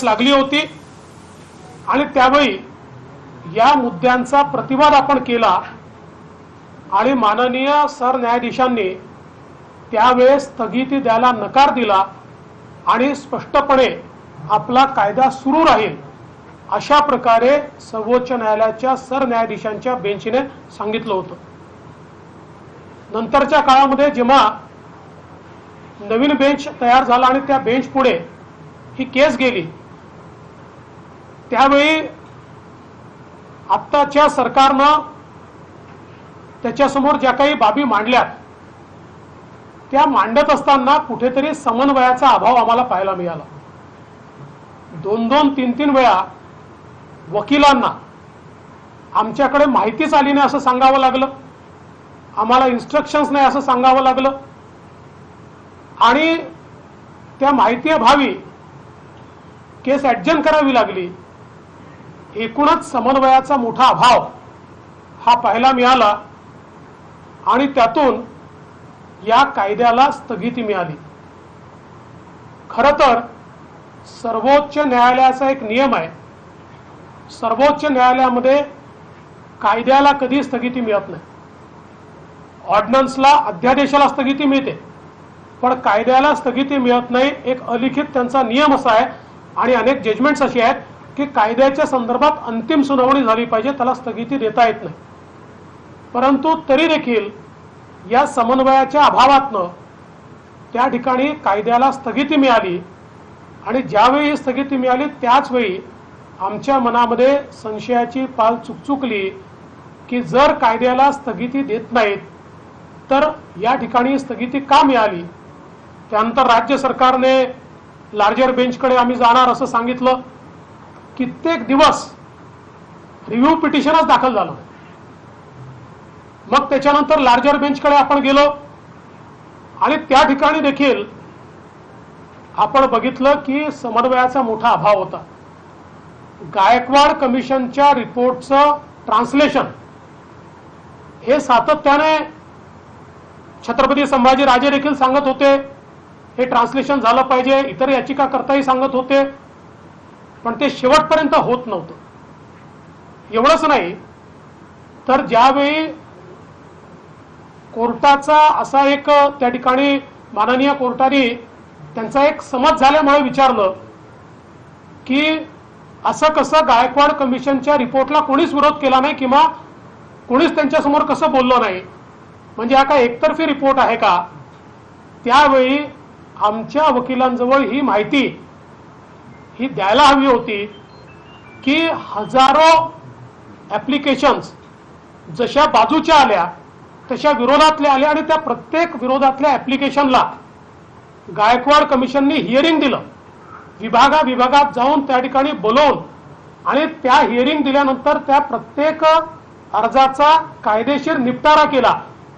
लागली होती आणि त्यावेळी या मुद्द्यांचा प्रतिवाद आपण केला आणि माननीय सरन्यायाधीशांनी त्यावेळेस स्थगिती द्यायला नकार दिला आणि स्पष्टपणे आपला कायदा सुरू राहील अशा प्रकारे सर्वोच्च न्यायालयाच्या सरन्यायाधीशांच्या बेंचने सांगितलं होतं। नंतरच्या काळामध्ये जेव्हा नवीन बेंच तयार झाला आणि त्या बेंच पुढे ही केस गेली त्यावेळी आत्ताच्या सरकारनं त्याच्यासमोर ज्या काही बाबी मांडल्यात त्या मांडत असताना कुठेतरी समन्वयाचा अभाव आम्हाला पाहायला मिळाला। 2-2, 3-3 वेळा वकिलांना आमच्याकडे माहितीच आली नाही असं सांगावं लागलं, आम्हाला इन्स्ट्रक्शन्स नाही असं सांगावं लागलं आणि त्या माहिती अभावी केस ॲडजन करावी लागली। एकूणच समन्वयाचा मोठा अभाव हा पाहायला मिळाला आणि त्यातून या कायद्याला स्थगिती मिळाली। खरं तर सर्वोच्च न्यायालयाचा एक नियम आहे, सर्वोच्च न्यायालयामध्ये कायद्याला कधी स्थगिती मिळत नाही। ऑर्डिनन्सला अध्यादेशाला स्थगिती मिळते पण कायद्याला स्थगिती मिळत नाही। एक अलिखित त्यांचा नियम असा आहे आणि अनेक जजमेंट्स अशी आहेत की कायद्याच्या संदर्भात अंतिम सुनावणी झाली पाहिजे, त्याला स्थगिती देता येत नाही। परंतु तरी देखील या समन्वयाच्या अभावातनं त्या ठिकाणी कायद्याला स्थगिती मिळाली आणि ज्यावेळी स्थगिती मिळाली त्याच वेळी आमच्या मनामध्ये संशयाची पाल चुकचुकली की जर कायद्याला स्थगिती देत नाहीत तर या ठिकाणी स्थगिती का मिळाली। त्यानंतर राज्य सरकारने लार्जर बेंचकडे आम्ही जाणार असं सांगितलं। कित्येक दिवस रिव्ह्यू पिटिशनच दाखल झालं। मग त्याच्यानंतर लार्जर बेंचकडे आपण गेलो आणि त्या ठिकाणी देखील आपण बघितलं की समन्वयाचा मोठा अभाव होता। गायकवाड कमिशनच्या रिपोर्टचं ट्रान्सलेशन हे सातत्याने छत्रपती संभाजीराजे देखील सांगत होते हे ट्रान्सलेशन झालं पाहिजे, इतर याचिकाकर्ताही सांगत होते पण ते शेवटपर्यंत होत नव्हतं। एवढंच नाही तर ज्यावेळी कोर्टाचा असा एक त्या ठिकाणी माननीय कोर्टाने त्यांचा एक समज झाल्यामुळे विचारलं की असं कसं गायकवाड कमिशनच्या रिपोर्टला कोणीच विरोध केला नाही किंवा कोणीच त्यांच्यासमोर कसं बोललं नाही, म्हणजे हा काय एकतर्फी रिपोर्ट आहे का। त्यावेळी आमच्या वकिलांजवळ ही माहिती ही द्यायला हवी होती की हजारो ॲप्लिकेशन्स जशा बाजूच्या आल्या तशा विरोधातल्या आल्या आणि त्या प्रत्येक विरोधातल्या ॲप्लिकेशनला गायकवाड कमिशननी हिअरिंग दिलं, विभागात जाऊन त्या ठिकाणी बोलवून आणि त्या हिअरिंग दिल्यानंतर त्या प्रत्येक अर्जाचा कायदेशीर निपटारा केला।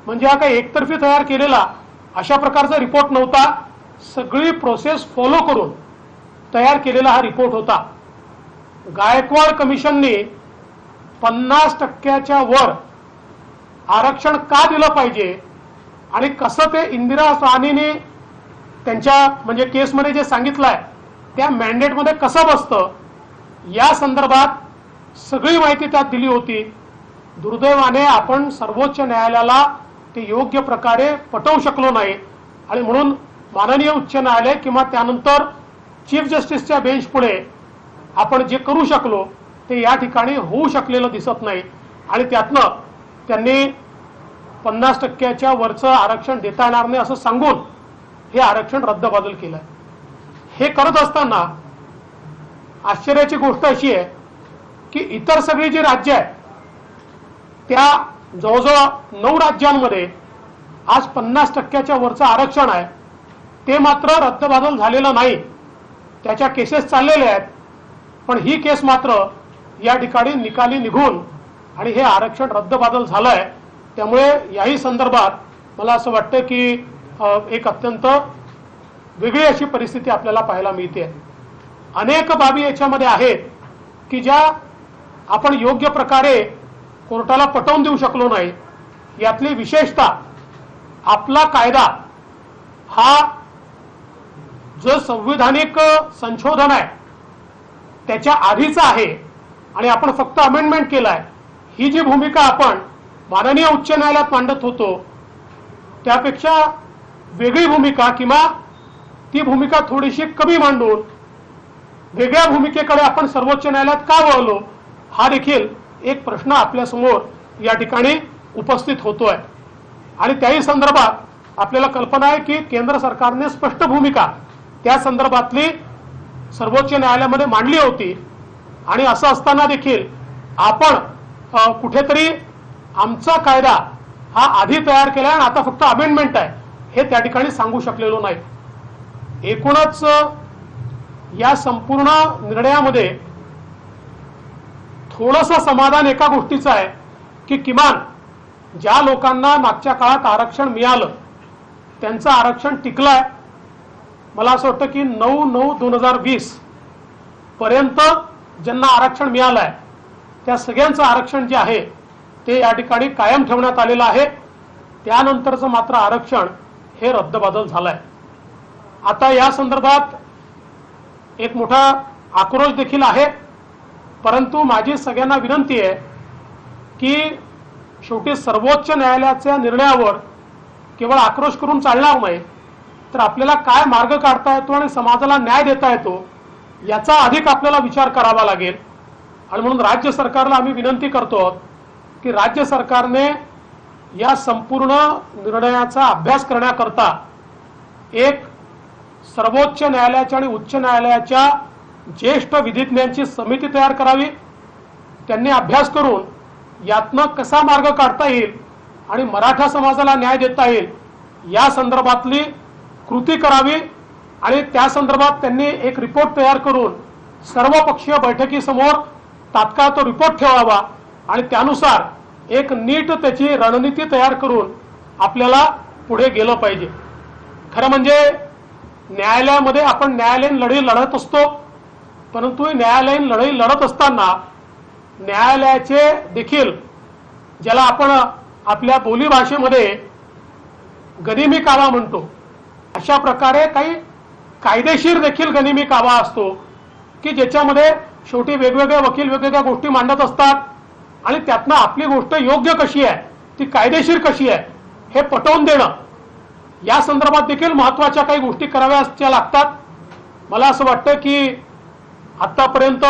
म्हणजे हा काही एकतर्फी तयार केलेला अशा प्रकारचा रिपोर्ट नव्हता, सगळी प्रोसेस फॉलो करून तयार केलेला हा रिपोर्ट होता। गायकवाड कमिशनने 50% वर आरक्षण का दिलं पाहिजे आणि कसं ते इंदिरा साहनीने त्यांच्या म्हणजे केसमध्ये जे सांगितलंय त्या मॅन्डेटमध्ये कसं बसतं या संदर्भात सगळी माहिती त्यात दिली होती। दुर्दैवाने आपण सर्वोच्च न्यायालयाला ते योग्य प्रकारे पटवू शकलो नाही आणि म्हणून माननीय उच्च न्यायालय किंवा त्यानंतर चीफ जस्टिसच्या बेंच पुढे आपण जे करू शकलो ते या ठिकाणी होऊ शकलेलं दिसत नाही आणि त्यातनं त्यांनी 50% वरचं आरक्षण देता येणार नाही असं सांगून हे आरक्षण रद्दबातल केलं। हे करत असताना आश्चर्याची गोष्ट अशी आहे की इतर सगळी जी राज्य आहेत त्या जवळजवळ 9 राज्यांमध्ये आज 50% वरचं आरक्षण आहे, ते मात्र रद्दबातल झालेलं नाही, त्याच्या केसेस चाललेल्या आहेत। पण ही केस मात्र या ठिकाणी निकाली निघून आणि हे आरक्षण रद्दबातल झालंय। त्यामुळे याही संदर्भात मला असं वाटतं की एक अत्यंत वेगळी अशी परिस्थिती आपल्याला पाहायला मिळते। अनेक बाबी याच्यामध्ये आहेत की ज्या आपण योग्य प्रकारे कोर्टाला पटवून देऊ शकलो नाही। यातली विशेषतः आपला कायदा हा जो संविधानिक संशोधन आहे त्याच्या आधीचा आहे आणि आपण फक्त अमेंडमेंट केलाय, ही जी भूमिका आपण माननीय उच्च न्यायालयात मांडत होतो त्यापेक्षा वेगळी भूमिका किंवा ती भूमिका थोडीशी कमी मांडून वेगळ्या भूमिकेकडे आपण सर्वोच्च न्यायालयात का वळलो, हा देखील एक प्रश्न आपल्यासमोर या ठिकाणी उपस्थित होतोय। आणि त्याही संदर्भात आपल्याला कल्पना आहे की केंद्र सरकारने स्पष्ट भूमिका त्या संदर्भातली सर्वोच्च न्यायालयामध्ये मांडली होती। आणि असं असताना देखील आपण कुठेतरी आमचा कायदा हा आधी तयार केला आणि आता फक्त अमेंडमेंट आहे हे त्या ठिकाणी सांगू शकलेलो नाही। एकूणच या संपूर्ण निर्णयामध्ये थोडंसं समाधान एका गोष्टीचं आहे की किमान ज्या लोकांना मागच्या काळात आरक्षण मिळालं त्यांचं आरक्षण टिकलंय। मला असं वाटतं की 9/9/2020 पर्यंत ज्यांना आरक्षण मिळालंय त्या सगळ्यांचं आरक्षण जे आहे ते या ठिकाणी कायम ठेवण्यात आलेलं आहे। त्यानंतरचं मात्र आरक्षण हे रद्दबातल झालंय। आता या संदर्भात एक मोठा आक्रोश देखील आहे, परंतु माझी सगळ्यांना विनंती आहे की शेवटी सर्वोच्च न्यायालयाच्या निर्णयावर केवळ आक्रोश करून चालणार नाही, तर आपल्याला काय मार्ग काढता येतो आणि समाजाला न्याय देता येतो याचा अधिक आपल्याला विचार करावा लागेल। आणि म्हणून राज्य सरकारला आम्ही विनंती करतो की राज्य सरकारने या संपूर्ण निर्णयाचा अभ्यास करण्याकरता एक सर्वोच्च न्यायालयाच्या आणि उच्च न्यायालयाच्या ज्येष्ठ विधिज्ञांची समिती तयार करावी। त्यांनी अभ्यास करून यातनं कसा मार्ग काढता येईल आणि मराठा समाजाला न्याय देता येईल या संदर्भातली कृती करावी। आणि त्या संदर्भात त्यांनी एक रिपोर्ट तयार करून सर्वपक्षीय बैठकीसमोर तात्काळ तो रिपोर्ट ठेवावा आणि त्यानुसार एक नीट त्याची रणनीती तयार करून आपल्याला पुढे गेलं पाहिजे। खरं म्हणजे न्यायालयामध्ये आपण न्यायालयीन लढाई लढत असतो, परंतु न्यायालयीन लढाई लढत असताना न्यायालयाचे देखील ज्याला आपण आपल्या बोलीभाषेमध्ये गनिमी कावा म्हणतो अशा प्रकारे काही कायदेशीर देखील गनिमी कावा असतो की ज्याच्यामध्ये शेवटी वेगवेगळे वकील वेगवेगळ्या गोष्टी मांडत असतात आणि त्यातनं आपली गोष्ट योग्य कशी आहे ती कायदेशीर कशी आहे हे पटवून देणं या संदर्भात देखील महत्त्वाच्या काही गोष्टी कराव्याच्या लागतात। मला असं वाटतं की आतापर्यंत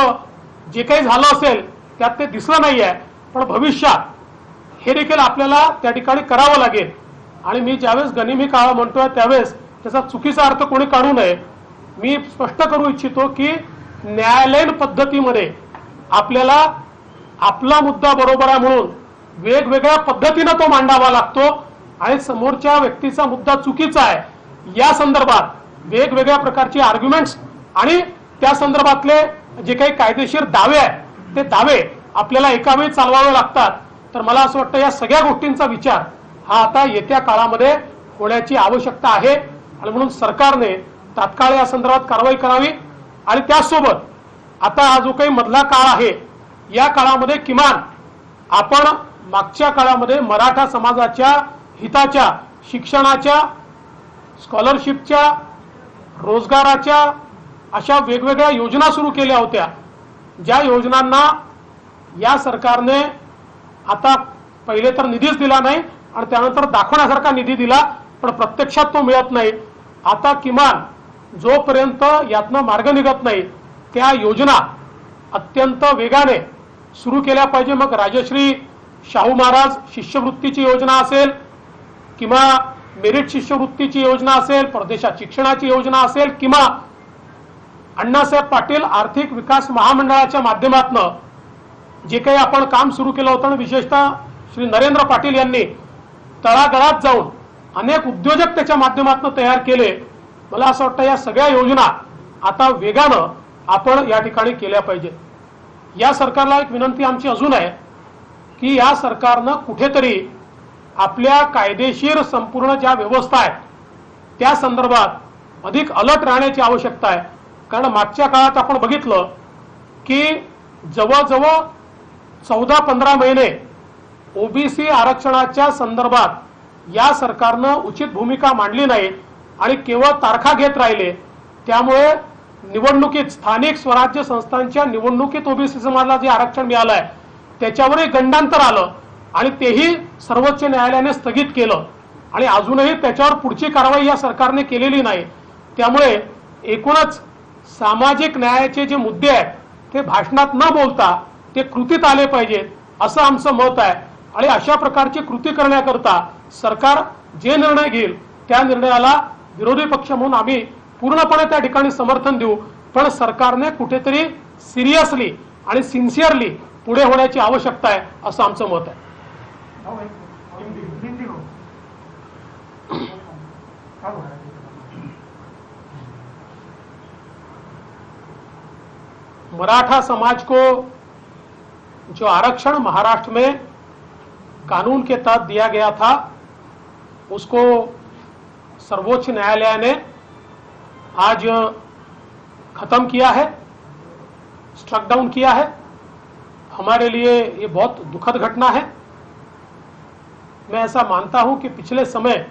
जे काही झालं असेल त्यात ते दिसलं नाही आहे, पण भविष्यात हे देखील आपल्याला त्या ठिकाणी करावं लागेल। आणि मी ज्यावेळेस गनिमी कावा म्हणतोय त्यावेळेस त्याचा चुकीचा अर्थ कोणी काढू नये। मी स्पष्ट करू इच्छितो की न्यायालयीन पद्धतीमध्ये आपल्याला आपला मुद्दा बरोबर आहे म्हणून वेगवेगळ्या पद्धतीने तो मांडावा लागतो आणि समोरच्या व्यक्तीचा मुद्दा चुकीचा आहे या संदर्भात वेगवेगळ्या प्रकारचे आर्ग्युमेंट्स आणि त्या संदर्भातले जे काही कायदेशीर दावे आहेत ते दावे आपल्याला एका वेळी चालवावे लागतात। तर मला असं वाटतं या सगळ्या गोष्टींचा विचार हा आता येत्या काळामध्ये होण्याची आवश्यकता आहे आणि म्हणून सरकारने तात्काळ या संदर्भात कारवाई करावी। आणि त्याचसोबत आता हा जो काही मधला काळ आहे या काळामध्ये किमान आपण मागच्या काळामध्ये मराठा समाजाच्या हिताच्या शिक्षणाच्या स्कॉलरशिपच्या रोजगाराच्या अशा वेगवेगळ्या योजना सुरू केल्या होत्या, ज्या योजनांना या सरकारने आता पहिले तर निधीच दिला नाही आणि त्यानंतर दाखवण्यासारखा निधी दिला पण प्रत्यक्षात तो मिळत नाही। आता किमान जोपर्यंत यातनं मार्ग निघत नाही त्या योजना अत्यंत वेगाने सुरू केल्या पाहिजे। मग राजश्री शाहू महाराज शिष्यवृत्तीची योजना असेल किंवा मेरिट शिष्यवृत्तीची योजना असेल, परदेशात शिक्षणाची योजना असेल किंवा अण्णासाहेब पाटील आर्थिक विकास महामंडळाच्या माध्यमातून जे काही आपण काम सुरू केलं होतं, विशेषतः श्री नरेंद्र पाटील यांनी तळागाळात जाऊन अनेक उद्योजक त्याच्या माध्यमातून तयार केले। मला असं वाटतं या सगळ्या योजना आता वेगानं आपण या ठिकाणी केल्या पाहिजेत। या सरकारला एक विनंती आमची अजून आहे की या सरकारनं कुठेतरी आपल्या कायदेशीर संपूर्ण ज्या व्यवस्था आहेत त्या संदर्भात अधिक अलर्ट राहण्याची आवश्यकता आहे। कारण मागच्या काळात आपण बघितलं की जवळजवळ 14-15 महिने ओबीसी आरक्षणाच्या संदर्भात या सरकारनं उचित भूमिका मांडली नाही आणि केवळ तारखा घेत राहिले। त्यामुळे निवडणुकीत स्थानिक स्वराज्य संस्थांच्या निवडणुकीत ओबीसी समाजाला जे आरक्षण मिळालंय त्याच्यावरही गंडांतर आलं आणि तेही सर्वोच्च न्यायालयाने स्थगित केलं आणि अजूनही त्याच्यावर पुढची कारवाई या सरकारने केलेली नाही। त्यामुळे एकूणच सामाजिक न्यायाचे जे मुद्दे आहेत ते भाषणात न बोलता ते कृतीत आले पाहिजेत असं आमचं मत आहे आणि अशा प्रकारची कृती करण्याकरता सरकार जे निर्णय घेईल त्या निर्णयाला विरोधी पक्ष म्हणून आम्ही पूर्णपणे त्या ठिकाणी समर्थन देऊ, पण सरकारने कुठेतरी सिरियसली आणि सिन्सिअरली पुढे होण्याची आवश्यकता आहे असं आमचं मत आहे। मराठा समाज को जो आरक्षण महाराष्ट्र में कानून के तहत दिया गया था उसको सर्वोच्च न्यायालय ने आज खत्म किया है, स्ट्रक डाउन किया है। हमारे लिए ये बहुत दुखद घटना है। मैं ऐसा मानता हूं कि पिछले समय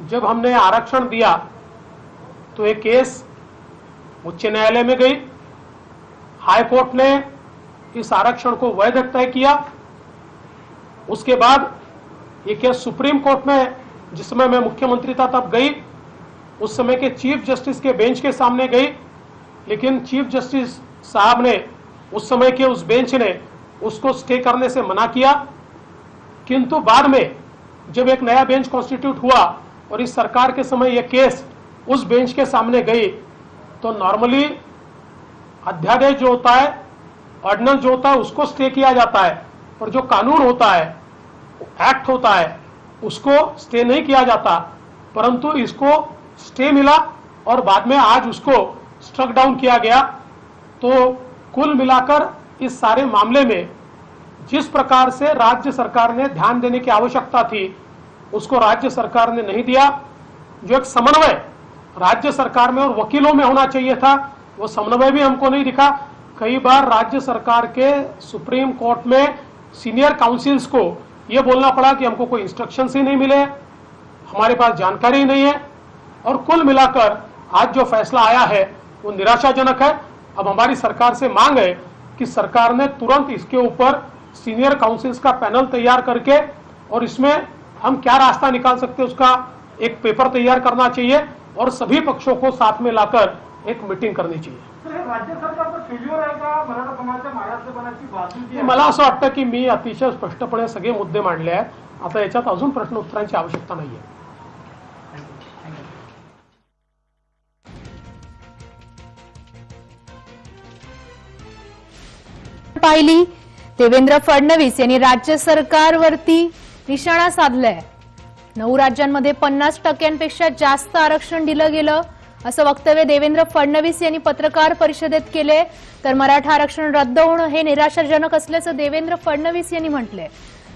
जब हमने आरक्षण दिया तो एक केस उच्च न्यायालय में गई, हाई कोर्ट ने इस आरक्षण को वैध तय किया। उसके बाद ये केस सुप्रीम कोर्ट में, जिस समय मैं मुख्यमंत्री था तब गई, उस समय के चीफ जस्टिस के बेंच के सामने गई, लेकिन चीफ जस्टिस साहब ने उस समय के उस बेंच ने उसको स्टे करने से मना किया। किंतु बाद में जब एक नया बेंच कॉन्स्टिट्यूट हुआ और इस सरकार के समय यह केस उस बेंच के सामने गई तो नॉर्मली अध्यादेश जो होता है, ऑर्डिनेंस जो होता है उसको स्टे किया जाता है, पर जो कानून होता है, एक्ट होता है, उसको स्टे नहीं किया जाता। परंतु इसको स्टे मिला और बाद में आज उसको स्ट्रक डाउन किया गया। तो कुल मिलाकर इस सारे मामले में जिस प्रकार से राज्य सरकार ने ध्यान देने की आवश्यकता थी उसको राज्य सरकार ने नहीं दिया। जो एक समन्वय राज्य सरकार में और वकीलों में होना चाहिए था वो समन्वय भी हमको नहीं दिखा। कई बार राज्य सरकार के सुप्रीम कोर्ट में सीनियर काउंसिल्स को ये बोलना पड़ा कि हमको कोई इंस्ट्रक्शंस ही नहीं मिले, हमारे पास जानकारी ही नहीं है। और कुल मिलाकर आज जो फैसला आया है वो निराशाजनक है। अब हमारी सरकार से मांग है कि सरकार ने तुरंत इसके ऊपर सीनियर काउंसिल्स का पैनल तैयार करके और इसमें हम क्या रास्ता निकाल सकते हैं उसका एक पेपर तैयार करना चाहिए और सभी पक्षों को साथ में लाकर एक मीटिंग करनी चाहिए। राज्य सरकारचं फेल्युअर आहे का मराठा समाजाच्या महाराष्ट्रपणाची बाजू? मला असं वाटतं की मी अतिशय स्पष्टपणे सगळे मुद्दे मांडले आहेत, आता याच्यात अजून प्रश्न उत्तरांची आवश्यकता नाहीये। पाहिली देवेंद्र फडणवीस यांनी राज्य सरकारवरती निशाणा साधलाय। 9 राज्यांमध्ये 50% जास्त आरक्षण दिलं गेलं असं वक्तव्य देवेंद्र फडणवीस यांनी पत्रकार परिषदेत केले। तर मराठा आरक्षण रद्द होणं हे निराशाजनक असल्याचं देवेंद्र फडणवीस यांनी म्हटलंय।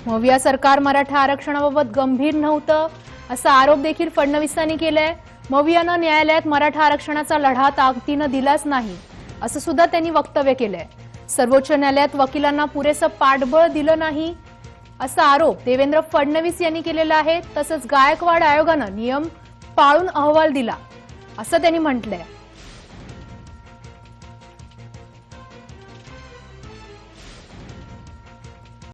मविया सरकार मराठा आरक्षणाबाबत गंभीर नव्हतं असा आरोप देखील फडणवीसांनी केलाय। मवियानं न्यायालयात मराठा आरक्षणाचा लढा ताकदीनं दिलाच नाही असं सुद्धा त्यांनी वक्तव्य केलंय। सर्वोच्च न्यायालयात वकिलांना पुरेसं पाठबळ दिलं नाही असा आरोप देवेंद्र फडणवीस यांनी केलेला आहे। तसंच गायकवाड आयोगानं नियम पाळून अहवाल दिला असं त्यांनी म्हटलंय।